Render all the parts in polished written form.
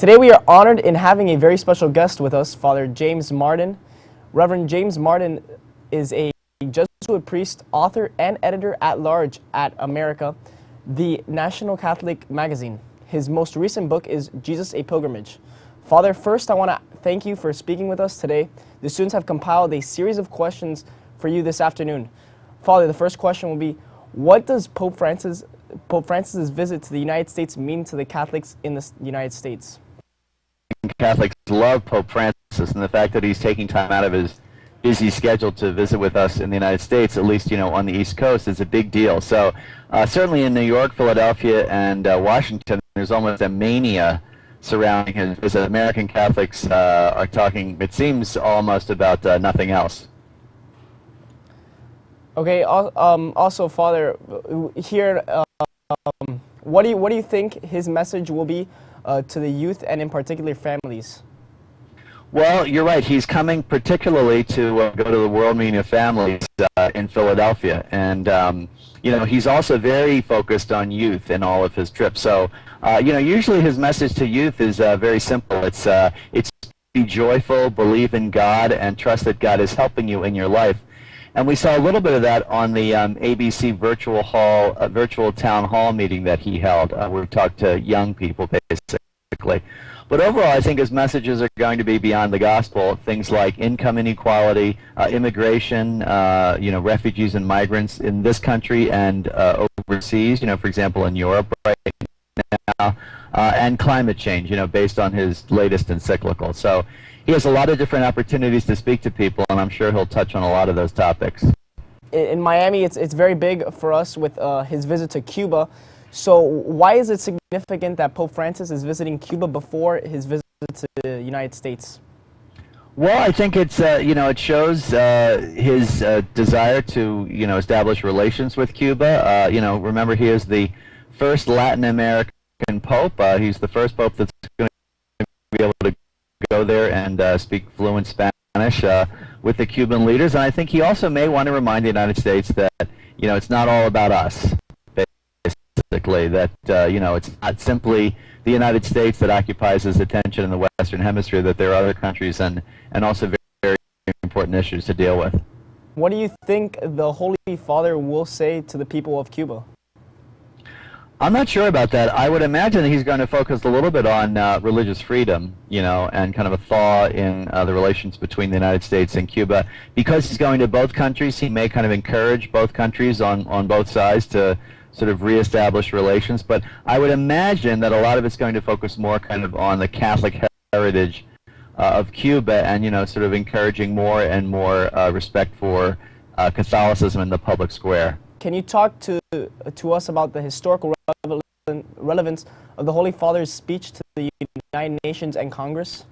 Today we are honored in having a very special guest with us, Father James Martin. Reverend James Martin is a Jesuit priest, author, and editor-at-large at America, the National Catholic magazine. His most recent book is Jesus, a Pilgrimage. Father, first I want to thank you for speaking with us today. The students have compiled a series of questions for you this afternoon. Father, the first question will be, what does Pope Francis's visit to the United States mean to the Catholics in the United States? Catholics love Pope Francis, and the fact that he's taking time out of his busy schedule to visit with us in the United States, at least, on the East Coast, is a big deal. So certainly in New York, Philadelphia, and Washington, there's almost a mania surrounding his visit. American Catholics are talking, it seems, almost about nothing else. Okay. Also, Father, here, what do you think his message will be to the youth and in particular families? Well, you're right. He's coming particularly to go to the World Meeting of Families in Philadelphia, and he's also very focused on youth in all of his trips. So, usually his message to youth is very simple. It's be joyful, believe in God, and trust that God is helping you in your life. And we saw a little bit of that on the ABC virtual town hall meeting that he held, where we talked to young people, basically. But overall, I think his messages are going to be beyond the gospel. Things like income inequality, immigration, refugees and migrants in this country and overseas, for example, in Europe right now, and climate change, based on his latest encyclical. So he has a lot of different opportunities to speak to people, and I'm sure he'll touch on a lot of those topics. In Miami, it's very big for us with his visit to Cuba. So why is it significant that Pope Francis is visiting Cuba before his visit to the United States? Well, I think it's it shows his desire to establish relations with Cuba. Remember, he is the first Latin American pope. He's the first pope that's going to be able to go there and speak fluent Spanish with the Cuban leaders. And I think he also may want to remind the United States that it's not all about us. Basically, that it's not simply the United States that occupies his attention in the Western Hemisphere, that there are other countries and also very, very important issues to deal with. What do you think the Holy Father will say to the people of Cuba? I'm not sure about that. I would imagine that he's going to focus a little bit on religious freedom, and kind of a thaw in the relations between the United States and Cuba. Because he's going to both countries, he may kind of encourage both countries on both sides to sort of reestablish relations. But I would imagine that a lot of it's going to focus more kind of on the Catholic heritage of Cuba and, sort of encouraging more and more respect for Catholicism in the public square. Can you talk to us about the historical relevance of the Holy Father's speech to the United Nations and Congress?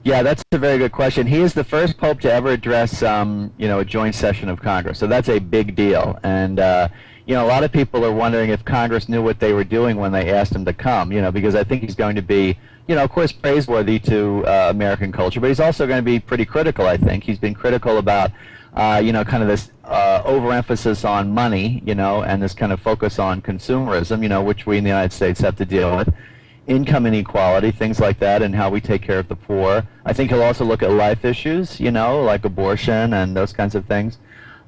Yeah, that's a very good question. He is the first pope to ever address, a joint session of Congress. So that's a big deal. And, a lot of people are wondering if Congress knew what they were doing when they asked him to come, because I think he's going to be, of course, praiseworthy to American culture, but he's also going to be pretty critical, I think. He's been critical about kind of this overemphasis on money, and this kind of focus on consumerism, which we in the United States have to deal with. Income inequality, things like that, and how we take care of the poor. I think he'll also look at life issues, like abortion and those kinds of things.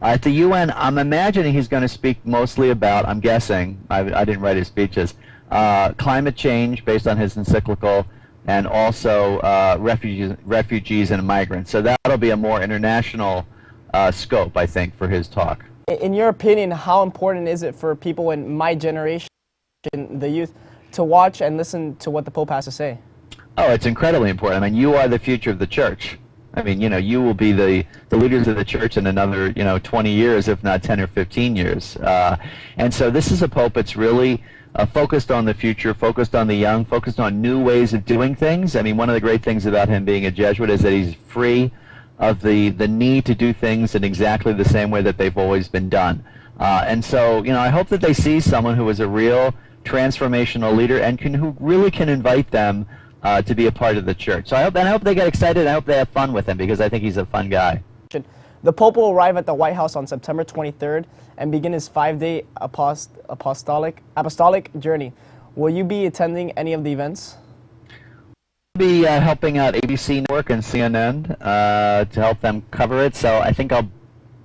At the UN, I'm imagining he's going to speak mostly about, I'm guessing, I didn't write his speeches, climate change based on his encyclical, and also refugees and migrants. So that'll be a more international scope, I think, for his talk. In your opinion, how important is it for people in my generation, the youth, to watch and listen to what the Pope has to say? Oh, it's incredibly important. I mean, you are the future of the Church. I mean, you will be the leaders of the Church in another, 20 years, if not 10 or 15 years. And so this is a Pope that's really focused on the future, focused on the young, focused on new ways of doing things. I mean, one of the great things about him being a Jesuit is that he's free of the need to do things in exactly the same way that they've always been done. And so, I hope that they see someone who is a real transformational leader and who really can invite them to be a part of the Church. So I hope they get excited, and I hope they have fun with him, because I think he's a fun guy. The Pope will arrive at the White House on September 23rd and begin his 5-day apostolic journey. Will you be attending any of the events? be helping out ABC Network and CNN to help them cover it. So I think I'll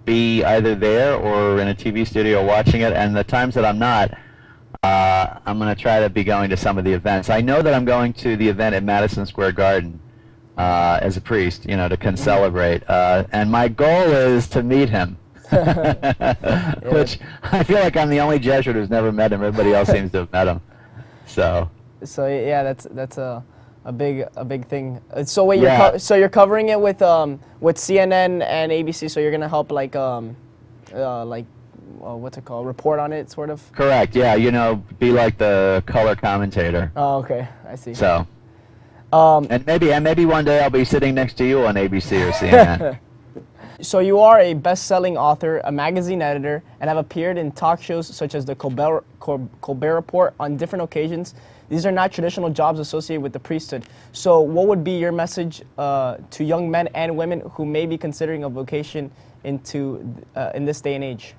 be either there or in a TV studio watching it. And the times that I'm not, I'm going to try to be going to some of the events. I know that I'm going to the event at Madison Square Garden as a priest, you know, to celebrate. And my goal is to meet him. Which I feel like I'm the only Jesuit who's never met him. Everybody else seems to have met him. So yeah, that's a big thing. So wait, you're covering it with CNN and ABC. So you're gonna help what's it called? Report on it, sort of. Correct. Yeah, you know, be like the color commentator. Oh, okay, I see. So, and maybe one day I'll be sitting next to you on ABC or CNN. So you are a best-selling author, a magazine editor, and have appeared in talk shows such as the Colbert Report on different occasions. These are not traditional jobs associated with the priesthood. So what would be your message to young men and women who may be considering a vocation in this day and age?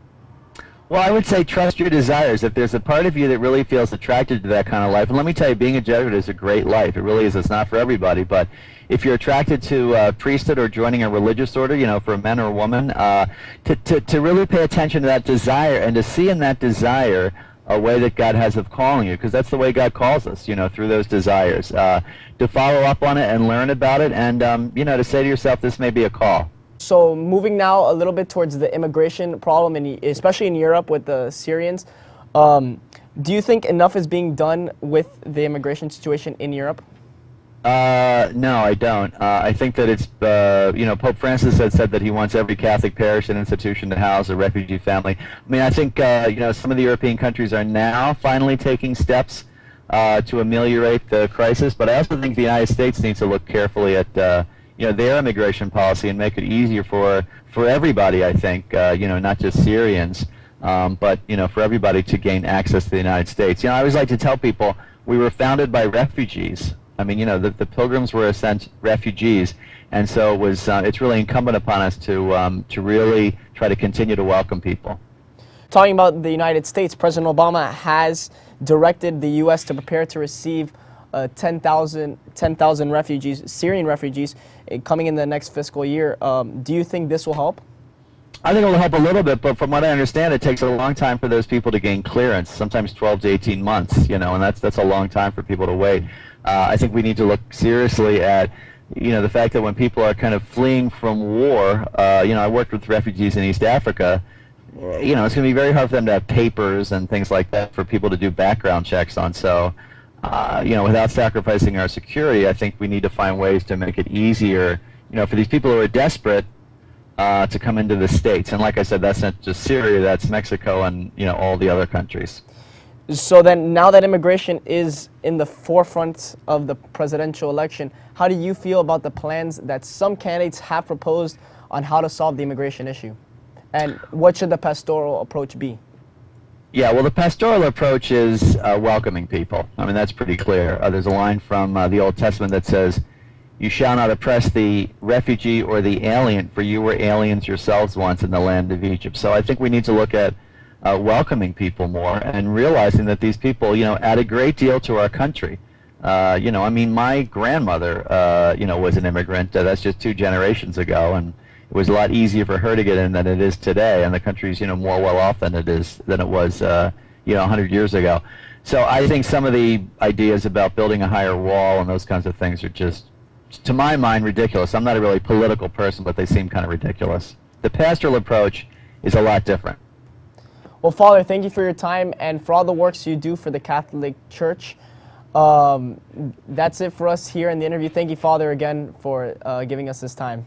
Well, I would say trust your desires. If there's a part of you that really feels attracted to that kind of life, and let me tell you, being a Jesuit is a great life. It really is. It's not for everybody, but if you're attracted to priesthood or joining a religious order, you know, for a man or a woman, to really pay attention to that desire and to see in that desire a way that God has of calling you, because that's the way God calls us, you know, through those desires. To follow up on it and learn about it, and you know, to say to yourself, this may be a call. So moving now a little bit towards the immigration problem, especially in Europe with the Syrians, do you think enough is being done with the immigration situation in Europe? No, I don't. I think that it's, you know, Pope Francis had said that he wants every Catholic parish and institution to house a refugee family. I mean, I think, you know, some of the European countries are now finally taking steps to ameliorate the crisis, but I also think the United States needs to look carefully at, you know, their immigration policy and make it easier for everybody, I think, you know, not just Syrians, but, you know, for everybody to gain access to the United States. You know, I always like to tell people we were founded by refugees. I mean, you know, the Pilgrims were refugees, and so it was, it's really incumbent upon us to really try to continue to welcome people. Talking about the United States, President Obama has directed the U.S. to prepare to receive 10,000 refugees, Syrian refugees, coming in the next fiscal year. Do you think this will help? I think it will help a little bit, but from what I understand, it takes a long time for those people to gain clearance, sometimes 12 to 18 months, you know, and that's a long time for people to wait. I think we need to look seriously at, you know, the fact that when people are kind of fleeing from war, you know, I worked with refugees in East Africa, you know, it's going to be very hard for them to have papers and things like that for people to do background checks on. So, you know, without sacrificing our security, I think we need to find ways to make it easier, you know, for these people who are desperate to come into the States. And like I said, that's not just Syria, that's Mexico and, you know, all the other countries. So then, now that immigration is in the forefront of the presidential election, how do you feel about the plans that some candidates have proposed on how to solve the immigration issue? And what should the pastoral approach be? Yeah, well, the pastoral approach is welcoming people. I mean, that's pretty clear. There's a line from the Old Testament that says, "You shall not oppress the refugee or the alien, for you were aliens yourselves once in the land of Egypt." So I think we need to look at welcoming people more and realizing that these people, you know, add a great deal to our country. You know, I mean, my grandmother, you know, was an immigrant. That's just 2 generations ago, and it was a lot easier for her to get in than it is today, and the country's, you know, more well off than it was, you know, 100 years ago. So I think some of the ideas about building a higher wall and those kinds of things are just, to my mind, ridiculous. I'm not a really political person, but they seem kind of ridiculous. The pastoral approach is a lot different. Well, Father, thank you for your time and for all the works you do for the Catholic Church. That's it for us here in the interview. Thank you, Father, again for giving us this time.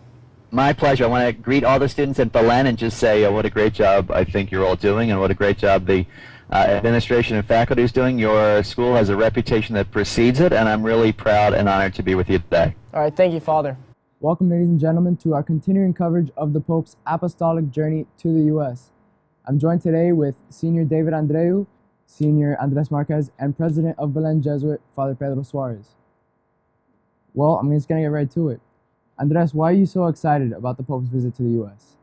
My pleasure. I want to greet all the students at Belen and just say what a great job I think you're all doing, and what a great job the administration and faculty is doing. Your school has a reputation that precedes it, and I'm really proud and honored to be with you today. All right. Thank you, Father. Welcome, ladies and gentlemen, to our continuing coverage of the Pope's apostolic journey to the U.S. I'm joined today with Senior David Andreu, Senior Andres Marquez, and President of Belen Jesuit, Father Pedro Suarez. Well, I'm just going to get right to it. Andres, why are you so excited about the Pope's visit to the U.S.?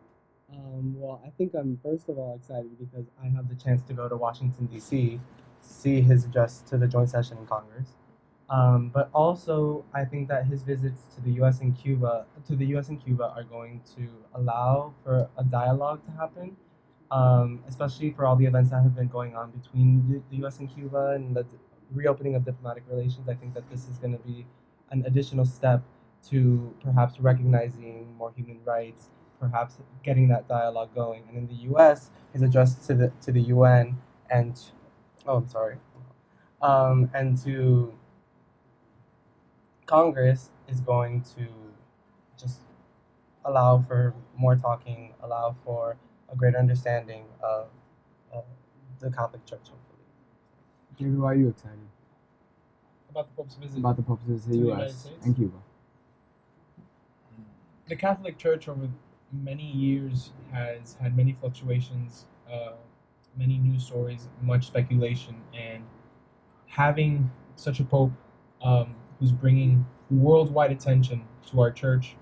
Well, I think I'm first of all excited because I have the chance to go to Washington, D.C. to see his address to the joint session in Congress. But also, I think that his visits to the U.S. and Cuba, are going to allow for a dialogue to happen, especially for all the events that have been going on between the U.S. and Cuba and the reopening of diplomatic relations. I think that this is going to be an additional step to perhaps recognizing more human rights, perhaps getting that dialogue going. And in the U.S., his address to the UN and oh, I'm sorry, and to Congress is going to just allow for more talking, allow for a greater understanding of the Catholic Church, hopefully. David, why are you excited About the Pope's visit about the Pope's visit to to the the U.S. United States? and Cuba? The Catholic Church over many years has had many fluctuations, many news stories, much speculation, and having such a Pope who's bringing worldwide attention to our church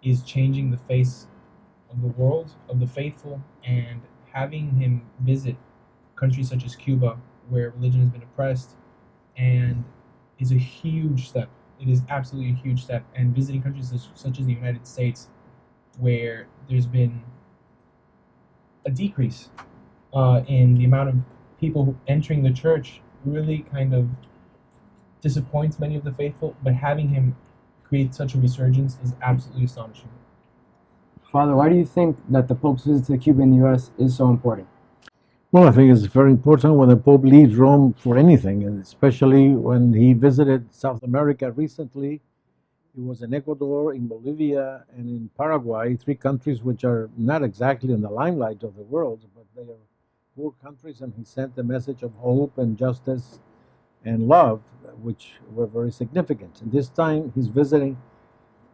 is changing the face of the world, of the faithful, and having him visit countries such as Cuba, where religion has been oppressed, and is a huge step. It is absolutely a huge step. And visiting countries such as the United States, where there's been a decrease in the amount of people entering the church, really kind of disappoints many of the faithful. But having him create such a resurgence is absolutely astonishing. Father, why do you think that the Pope's visit to Cuba and the U.S. is so important? Well, I think it's very important when the Pope leaves Rome for anything, and especially when he visited South America recently. He was in Ecuador, in Bolivia, and in Paraguay, three countries which are not exactly in the limelight of the world, but they are poor countries, and he sent a message of hope and justice and love, which were very significant. And this time he's visiting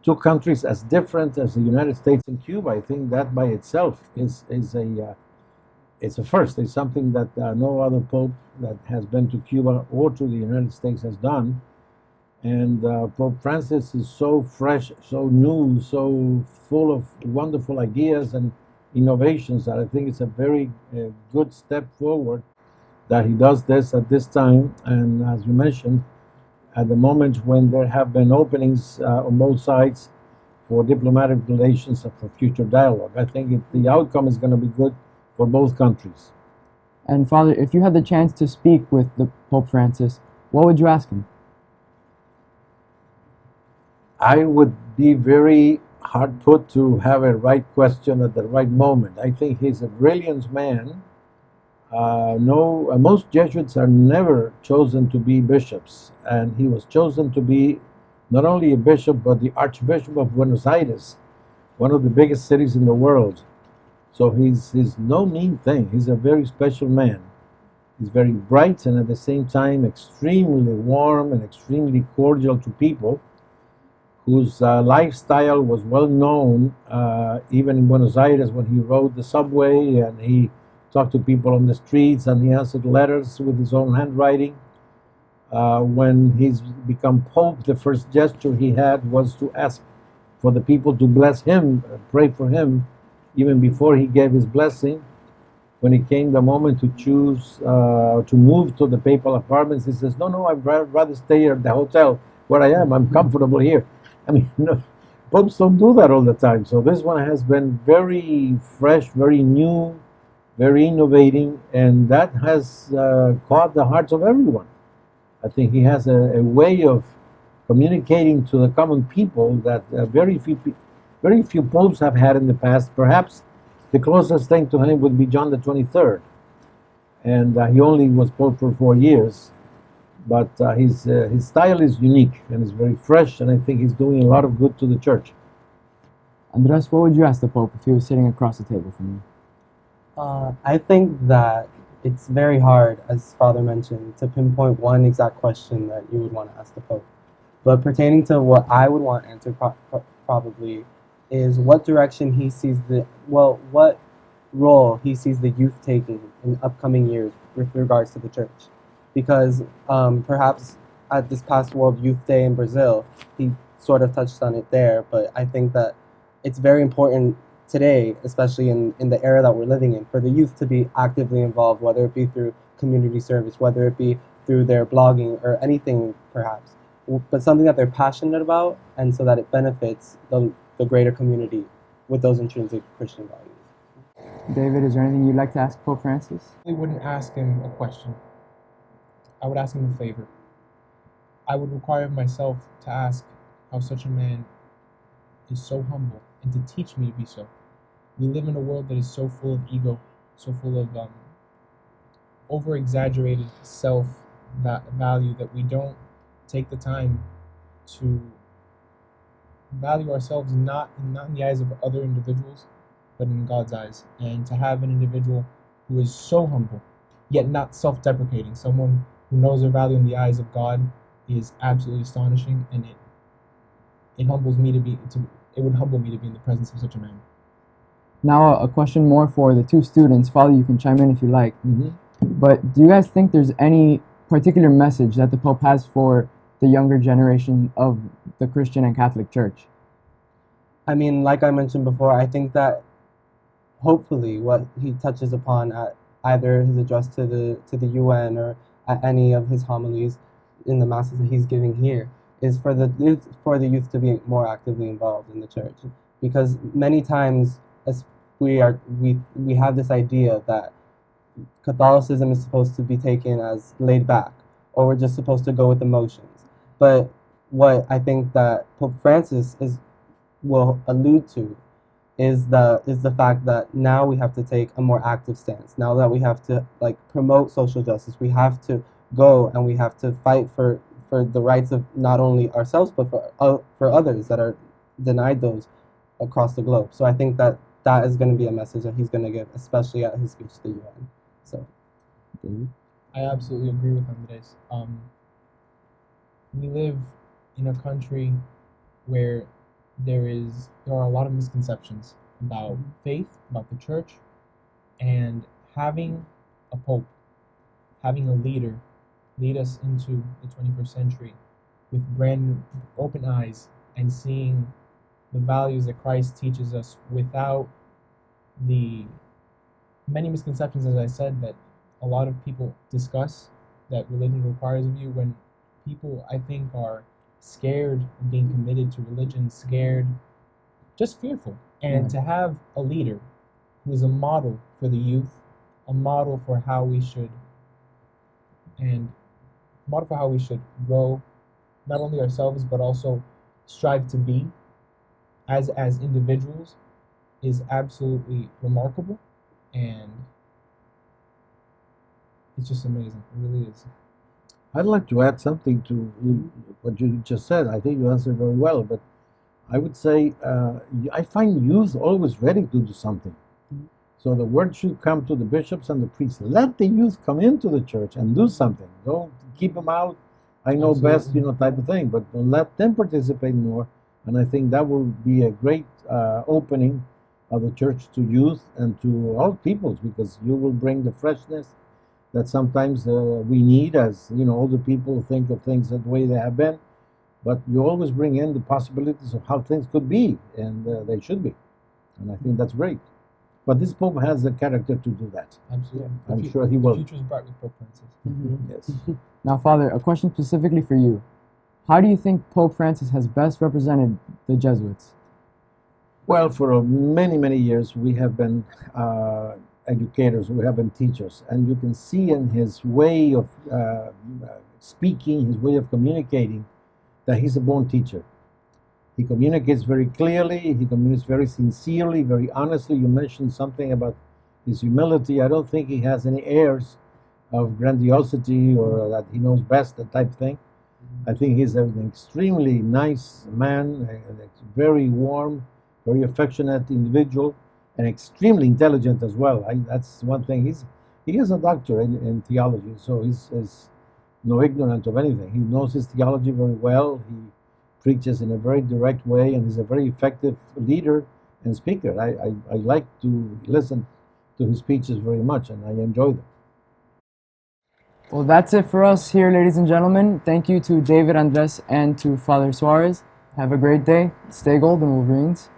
two countries as different as the United States and Cuba. I think that by itself is it's a first. It's something that no other pope that has been to Cuba or to the United States has done. And Pope Francis is so fresh, so new, so full of wonderful ideas and innovations that I think it's a very good step forward that he does this at this time. And as you mentioned, at the moment when there have been openings on both sides for diplomatic relations and for future dialogue, I think the outcome is going to be good for both countries. And Father, if you had the chance to speak with the Pope Francis, what would you ask him? I would be very hard put to have a right question at the right moment. I think he's a brilliant man. Most Jesuits are never chosen to be bishops, and he was chosen to be not only a bishop but the Archbishop of Buenos Aires, one of the biggest cities in the world. So he's no mean thing. He's a very special man. He's very bright and at the same time extremely warm and extremely cordial to people, whose lifestyle was well known even in Buenos Aires when he rode the subway and he talked to people on the streets and he answered letters with his own handwriting. When he's become Pope, the first gesture he had was to ask for the people to bless him, pray for him, even before he gave his blessing. When it came the moment to choose to move to the papal apartments, he says, no, I'd rather stay at the hotel where I am. I'm comfortable here. I mean, popes don't do that all the time. So this one has been very fresh, very new, very innovating, and that has caught the hearts of everyone. I think he has a way of communicating to the common people that very few popes have had in the past. Perhaps the closest thing to him would be John the 23rd, and he only was Pope for 4 years. But his style is unique and is very fresh, and I think he's doing a lot of good to the church. Andres, what would you ask the Pope if he was sitting across the table from you? I think that it's very hard, as Father mentioned, to pinpoint one exact question that you would want to ask the Pope. But pertaining to what I would want answered probably is what direction he sees what role he sees the youth taking in upcoming years with regards to the church. Because perhaps at this past World Youth Day in Brazil, he sort of touched on it there, but I think that it's very important today, especially in the era that we're living in, for the youth to be actively involved, whether it be through community service, whether it be through their blogging or anything perhaps. but something that they're passionate about, and so that it benefits the greater community with those intrinsic Christian values. David, is there anything you'd like to ask Pope Francis? I wouldn't ask him a question. I would ask him a favor. I would require myself to ask how such a man is so humble and to teach me to be so. We live in a world that is so full of ego, so full of over-exaggerated self-value that we don't take the time to value ourselves not in the eyes of other individuals, but in God's eyes. And to have an individual who is so humble, yet not self-deprecating, someone who knows their value in the eyes of God, is absolutely astonishing, and it humbles me it would humble me to be in the presence of such a man. Now a question more for the two students. Father, you can chime in if you like. Mm-hmm. But do you guys think there's any particular message that the Pope has for the younger generation of the Christian and Catholic Church? I mean, like I mentioned before, I think that hopefully what he touches upon at either his address to the UN or at any of his homilies in the masses that he's giving here is for the youth to be more actively involved in the church, because many times as we have this idea that Catholicism is supposed to be taken as laid back, or we're just supposed to go with emotions. But what I think that Pope Francis will allude to is the fact that now we have to take a more active stance. Now that we have to promote social justice, we have to go and we have to fight for the rights of not only ourselves but for others that are denied those across the globe. So I think that is going to be a message that he's going to give, especially at his speech to the UN. So, I absolutely agree with Andres. We live in a country where there are a lot of misconceptions about faith, about the church, and having a pope, having a leader lead us into the 21st century with brand open eyes and seeing the values that Christ teaches us without the many misconceptions, as I said, that a lot of people discuss that religion requires of you, when people, I think, are scared of being committed to religion, scared, just fearful. And to have a leader who is a model for the youth, a model for how we should grow, not only ourselves but also strive to be as individuals, is absolutely remarkable, and it's just amazing. It really is. I'd like to add something to what you just said. I think you answered very well, but I would say I find youth always ready to do something. So the word should come to the bishops and the priests. Let the youth come into the church and do something. Don't keep them out. I know best, type of thing. But let them participate more. And I think that will be a great opening of the church to youth and to all peoples, because you will bring the freshness that sometimes we need, as older people think of things the way they have been. But you always bring in the possibilities of how things could be, and they should be. And I think that's great. But this Pope has the character to do that. Absolutely. I'm sure he will. The future is bright with Pope Francis. Yes. Now, Father, a question specifically for you. How do you think Pope Francis has best represented the Jesuits? Well, for many, many years, we have been educators, we have been teachers, and you can see in his way of speaking, his way of communicating, that he's a born teacher. He communicates very clearly, he communicates very sincerely, very honestly. You mentioned something about his humility. I don't think he has any airs of grandiosity or that he knows best, that type of thing. I think he's an extremely nice man, a very warm, very affectionate individual, and extremely intelligent as well. That's one thing. He is a doctor in theology, so he's no ignorant of anything. He knows his theology very well. He preaches in a very direct way, and he's a very effective leader and speaker. I like to listen to his speeches very much, and I enjoy them. Well, that's it for us here, ladies and gentlemen. Thank you to David, Andres, and to Father Suarez. Have a great day. Stay golden, Wolverines.